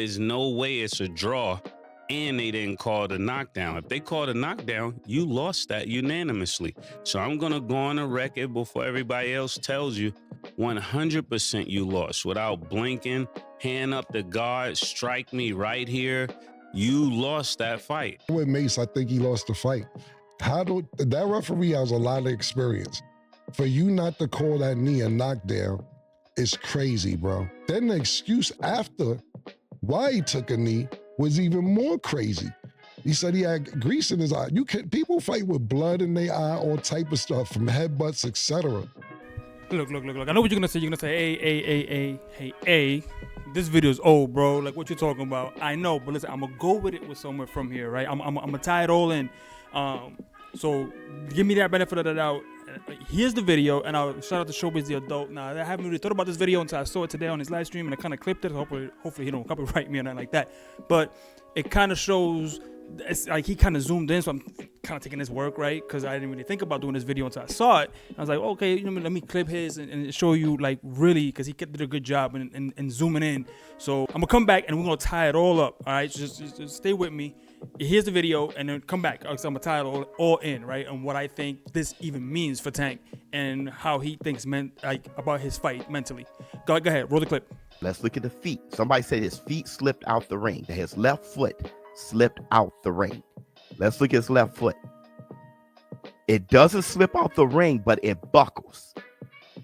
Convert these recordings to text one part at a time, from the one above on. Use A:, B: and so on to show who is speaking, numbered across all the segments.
A: There's no way it's a draw, and they didn't call the knockdown. If they called a knockdown, you lost that unanimously. So I'm going to go on the record before everybody else tells you 100% you lost without blinking, hand up the guard, strike me right here. You lost that fight.
B: With Mace, I think he lost the fight. That referee has a lot of experience. For you not to call that knee a knockdown is crazy, bro. Then the excuse after why he took a knee was even more crazy. He said he had grease in his eye. People fight with blood in their eye, all type of stuff, from headbutts, etc.
C: Look. I know what you're gonna say. You're gonna say, hey, this video is old, bro. Like, what you're talking about. I know, but listen, I'm gonna go with it with somewhere from here, right? I'm gonna tie it all in. So give me that benefit of the doubt. Here's the video, and I'll shout out to Showbiz the Adult. Now, I haven't really thought about this video until I saw it today on his live stream, and I kind of clipped it. Hopefully he don't copyright me or nothing like that. But it kind of shows, it's like he kind of zoomed in, so I'm kind of taking his work, right? Because I didn't really think about doing this video until I saw it. I was like, okay, let me clip his and show you, like, really, because he did a good job in zooming in. So I'm gonna come back and we're gonna tie it all up. All right, just stay with me. Here's the video, and then come back. So I'm gonna tie it all in, right? And what I think this even means for Tank, and how he thinks about his fight mentally. Go ahead, roll the clip.
D: Let's look at the feet. Somebody said his feet slipped out the ring. That his left foot slipped out the ring. Let's look at his left foot. It doesn't slip out the ring, but it buckles.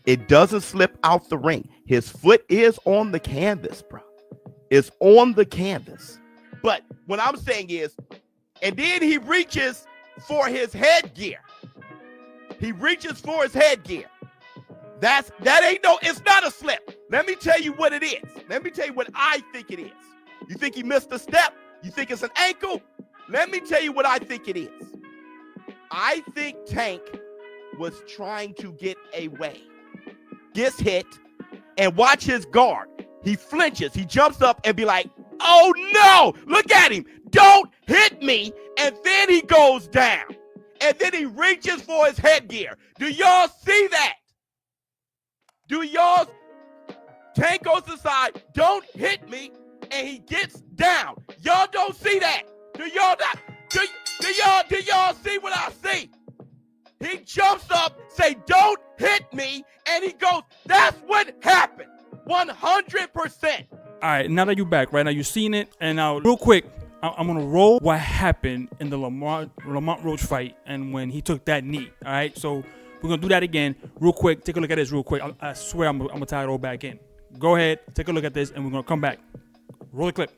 D: It doesn't slip out the ring. His foot is on the canvas, bro. It's on the canvas. But what I'm saying is, and then he reaches for his headgear. He reaches for his headgear. It's not a slip. Let me tell you what it is. Let me tell you what I think it is. You think he missed a step? You think it's an ankle? Let me tell you what I think it is. I think Tank was trying to get away. Gets hit, and watch his guard. He flinches. He jumps up and be like, oh no, look at him. Don't hit me. And then he goes down. And then he reaches for his headgear. Do y'all see that? Tank goes to the side, don't hit me, and he gets down. Y'all don't see that. Do y'all not? Do y'all see what I see? He jumps up, say, don't hit me, and he goes, that's what happened. 100%.
C: All right, now that you're back, right now you've seen it, and now real quick, I'm gonna roll what happened in the Lamont Roach fight, and when he took that knee. All right, so we're gonna do that again, real quick. Take a look at this real quick. I swear I'm gonna tie it all back in. Go ahead, take a look at this, and we're gonna come back. Roll the clip.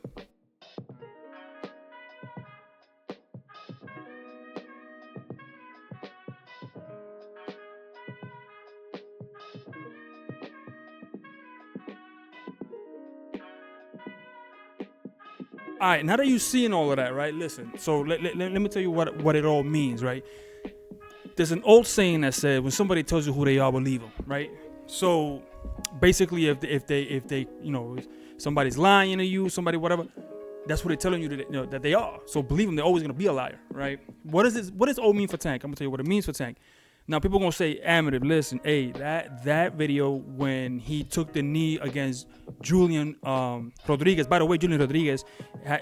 C: All right, now that you've seen all of that, right? Listen, so let me tell you what it all means, right? There's an old saying that said, when somebody tells you who they are, believe them, right? So basically, if they somebody's lying to you, somebody whatever, that's what they're telling you that they are. So believe them, they're always gonna be a liar, right? What does O mean for Tank? I'm gonna tell you what it means for Tank. Now, people gonna say, Amative, listen, hey, that video when he took the knee against Julian Rodriguez. By the way, Julian Rodriguez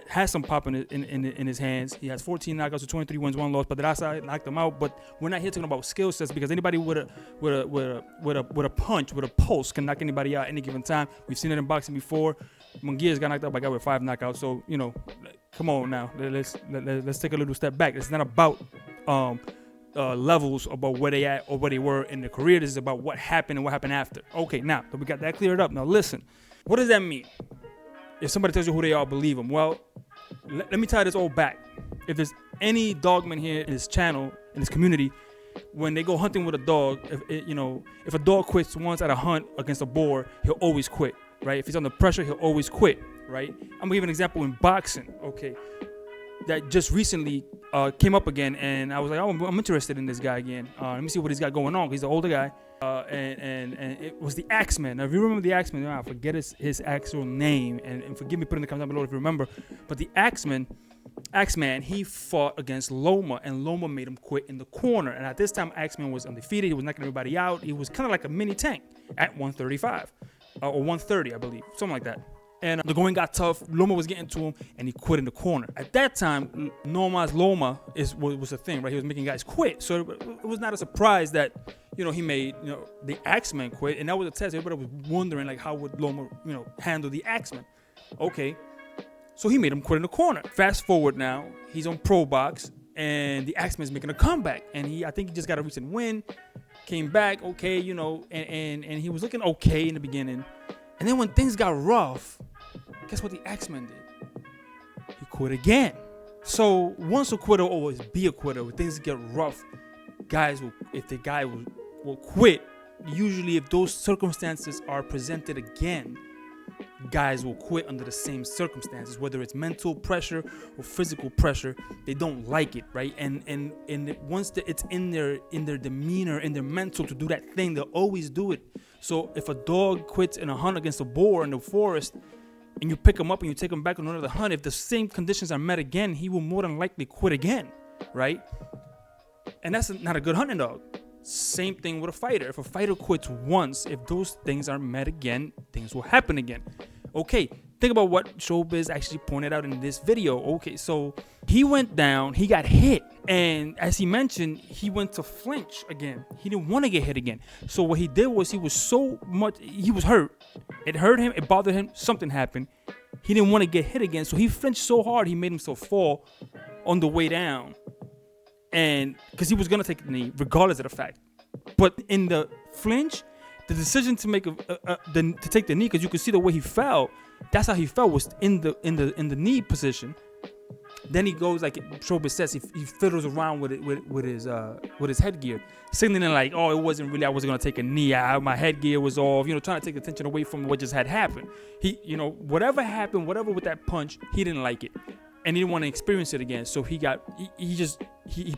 C: has some pop in his hands. He has 14 knockouts with 23 wins, 1 loss. But Pedraza knocked him out. But we're not here talking about skill sets, because anybody with a punch, with a pulse, can knock anybody out at any given time. We've seen it in boxing before. Munguia's got knocked out by a guy with 5 knockouts. So come on now, let's take a little step back. It's not about levels about where they at or where they were in their career. This is about what happened and what happened after. Okay, now that we got that cleared up, now listen. What does that mean? If somebody tells you who they are, believe them. Well, let me tie this all back. If there's any dogman here in this channel, in this community, when they go hunting with a dog, if a dog quits once at a hunt against a boar, he'll always quit, right? If he's under pressure, he'll always quit, right? I'm gonna give an example in boxing, okay? That just recently came up again, and I was like, oh, I'm interested in this guy again. Let me see what he's got going on. He's an older guy, and it was the Axeman. Now, if you remember the Axeman, I forget his actual name, and forgive me putting the comments down below if you remember. But the Axeman, he fought against Loma, and Loma made him quit in the corner. And at this time, Axeman was undefeated. He was knocking everybody out. He was kind of like a mini Tank at 135 or 130, I believe, something like that. And the going got tough. Loma was getting to him, and he quit in the corner. At that time, Noma's Loma was a thing, right? He was making guys quit. So it was not a surprise that, he made, the Axeman quit. And that was a test. Everybody was wondering, like, how would Loma, handle the Axeman? Okay. So he made him quit in the corner. Fast forward now, he's on Pro Box, and the Axeman's making a comeback. And I think he just got a recent win, came back, okay, and he was looking okay in the beginning. And then when things got rough, guess what the Axeman did? He quit again. So once a quitter, always be a quitter. When things get rough, if the guy will quit, usually if those circumstances are presented again, guys will quit under the same circumstances, whether it's mental pressure or physical pressure. They don't like it, right? And once it's in their demeanor, in their mental to do that thing, they'll always do it. So if a dog quits in a hunt against a boar in the forest, and you pick him up and you take him back on another hunt, if the same conditions are met again, he will more than likely quit again, right? And that's not a good hunting dog. Same thing with a fighter. If a fighter quits once, if those things are met again, things will happen again. Okay, think about what Showbiz actually pointed out in this video. Okay, so he went down, he got hit. And as he mentioned, he went to flinch again. He didn't want to get hit again. So what he did was he was hurt. It hurt him, it bothered him, something happened. He didn't want to get hit again. So he flinched so hard, he made himself fall on the way down. And because he was going to take the knee, regardless of the fact. But in the flinch, the decision to make to take the knee, because you could see the way he fell, that's how he fell, was in the knee position. Then he goes, like Showbiz says, he fiddles around with his headgear, signaling like, oh, it wasn't really, I wasn't gonna take a knee, my headgear was off, trying to take attention away from what just had happened. He, whatever happened, whatever with that punch, he didn't like it, and he didn't want to experience it again. So he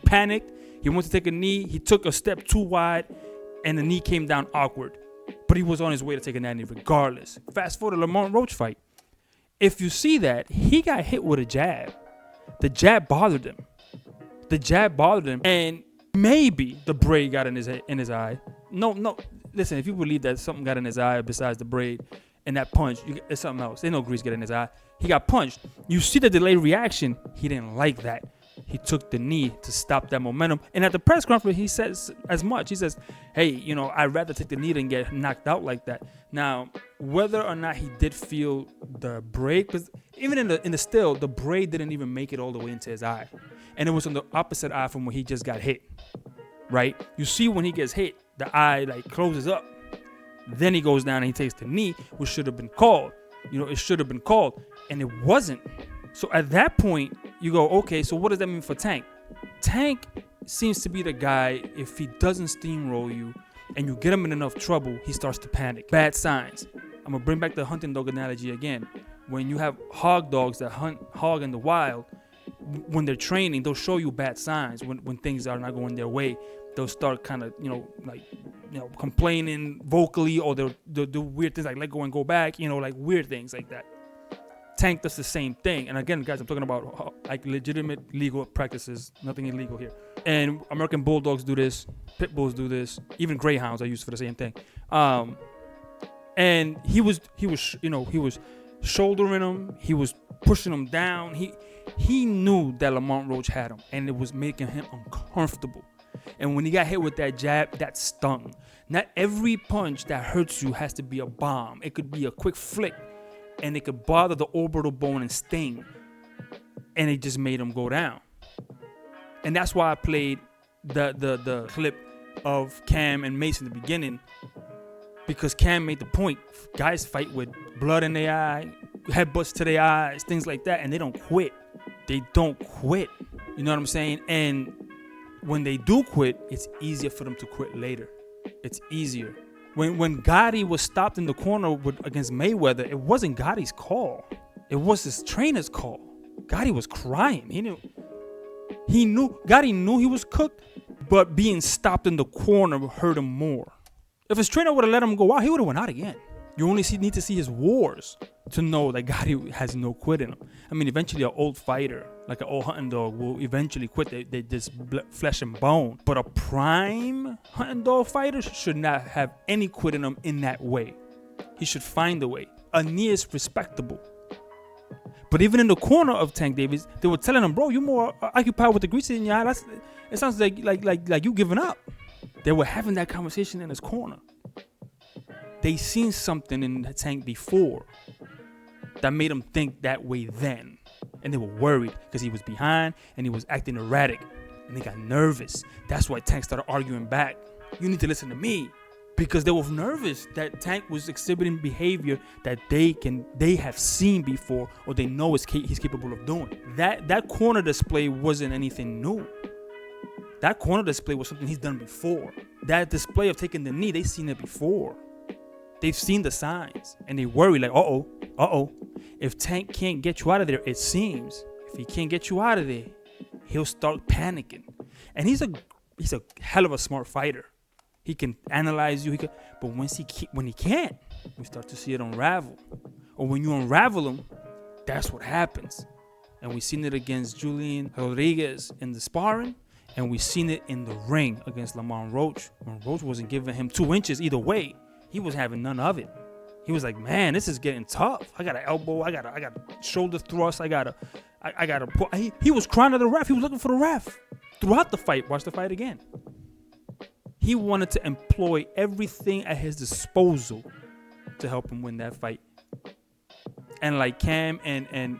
C: panicked. He went to take a knee. He took a step too wide, and the knee came down awkward. But he was on his way to taking that knee regardless. Fast forward to Lamont Roach fight. If you see that, he got hit with a jab. The jab bothered him. And maybe the braid got in his eye. No. Listen, if you believe that something got in his eye besides the braid and that punch, it's something else. There's no grease getting in his eye. He got punched. You see the delayed reaction. He didn't like that. He took the knee to stop that momentum. And at the press conference, he says as much. He says, hey, I'd rather take the knee than get knocked out like that. Now, whether or not he did feel the braid, because even in the still, the braid didn't even make it all the way into his eye. And it was on the opposite eye from where he just got hit, right? You see when he gets hit, the eye closes up. Then he goes down and he takes the knee, which should have been called. It should have been called, and it wasn't. So at that point, you go, okay, so what does that mean for Tank? Tank seems to be the guy, if he doesn't steamroll you and you get him in enough trouble, he starts to panic. Bad signs. I'm going to bring back the hunting dog analogy again. When you have hog dogs that hunt hog in the wild, when they're training, they'll show you bad signs when things are not going their way. They'll start kind of, complaining vocally, or they'll do weird things like let go and go back, weird things like that. Tank does the same thing. And again, guys, I'm talking about legitimate legal practices, nothing illegal here. And American Bulldogs do this, Pit Bulls do this, even Greyhounds are used for the same thing. And he was shouldering him, he was pushing him down. He knew that Lamont Roach had him, and it was making him uncomfortable. And when he got hit with that jab, that stung. Not every punch that hurts you has to be a bomb. It could be a quick flick, and it could bother the orbital bone and sting, and it just made him go down. And that's why I played the clip of Cam and Mace in the beginning, because Cam made the point. Guys fight with blood in their eye, headbutts to their eyes, things like that, and they don't quit. They don't quit. You know what I'm saying? And when they do quit, it's easier for them to quit later. It's easier. When Gotti was stopped in the corner against Mayweather, it wasn't Gotti's call. It was his trainer's call. Gotti was crying. Gotti knew he was cooked, but being stopped in the corner hurt him more. If his trainer would have let him go out, he would have went out again. You only need to see his wars to know that Gotti has no quit in him. I mean, eventually an old fighter, like an old hunting dog, will eventually quit. They just flesh and bone. But a prime hunting dog fighter should not have any quit in him in that way. He should find a way. a knee is respectable. But even in the corner of Tank Davis, they were telling him, bro, you more occupied with the grease in your eye. It sounds like you giving up. They were having that conversation in his corner. They seen something in the Tank before that made them think that way then. And they were worried because he was behind and he was acting erratic. And they got nervous. That's why Tank started arguing back. You need to listen to me. Because they were nervous that Tank was exhibiting behavior that they have seen before, or they know he's capable of doing. That corner display wasn't anything new. That corner display was something he's done before. That display of taking the knee, they've seen it before. They've seen the signs, and they worry like, uh-oh. If Tank can't get you out of there, it seems, if he can't get you out of there, he'll start panicking. And he's a hell of a smart fighter. He can analyze you. But when he can't, we start to see it unravel. Or when you unravel him, that's what happens. And we've seen it against Julian Rodriguez in the sparring, and we've seen it in the ring against Lamont Roach. When Roach wasn't giving him 2 inches either way, he was having none of it. He was like, man, this is getting tough. I got an elbow. I got a shoulder thrust. I got to put. He was crying to the ref. He was looking for the ref throughout the fight. Watch the fight again. He wanted to employ everything at his disposal to help him win that fight. And like Cam and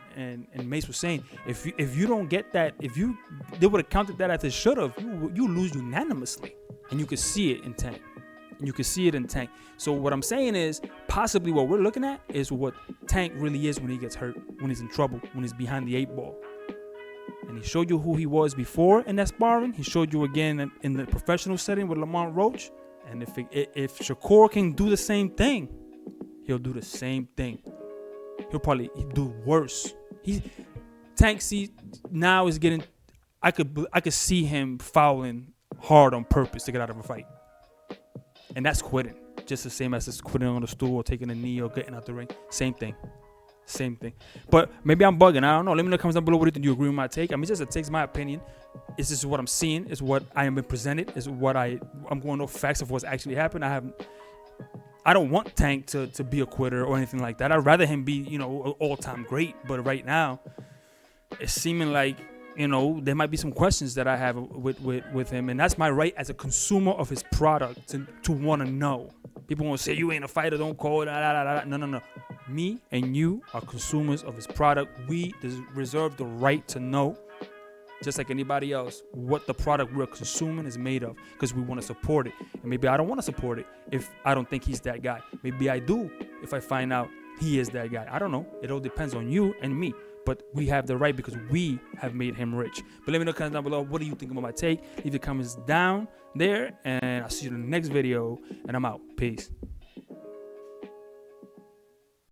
C: Mace was saying, if you don't get that, they would have counted that as they should have, you lose unanimously. And you could see it in Tank. So what I'm saying is, possibly what we're looking at is what Tank really is when he gets hurt, when he's in trouble, when he's behind the 8 ball. And he showed you who he was before in that sparring. He showed you again in the professional setting with Lamont Roach. And if Shakur can do the same thing, he'll do the same thing. He'll probably do worse. Tank now is getting. I could see him fouling hard on purpose to get out of a fight, and that's quitting. Just the same as just quitting on the stool or taking a knee or getting out the ring. Same thing. But maybe I'm bugging. I don't know. Let me know in the comments down below. What do you think? Do you agree with my take? I mean, it takes my opinion. It's just what I'm seeing. It's what I am being presented. It's what I'm going off facts of what's actually happened. I don't want Tank to be a quitter or anything like that. I'd rather him be, an all-time great. But right now, it's seeming like, there might be some questions that I have with him. And that's my right as a consumer of his product to want to know. People want to say, you ain't a fighter, don't call it. No. Me and you are consumers of his product. We reserve the right to know, just like anybody else, what the product we're consuming is made of, because we want to support it. And maybe I don't want to support it if I don't think he's that guy. Maybe I do if I find out he is that guy. I don't know. It all depends on you and me. But we have the right because we have made him rich. But let me know in the comments down below. What do you think about my take? Leave the comments down there. And I'll see you in the next video. And I'm out. Peace.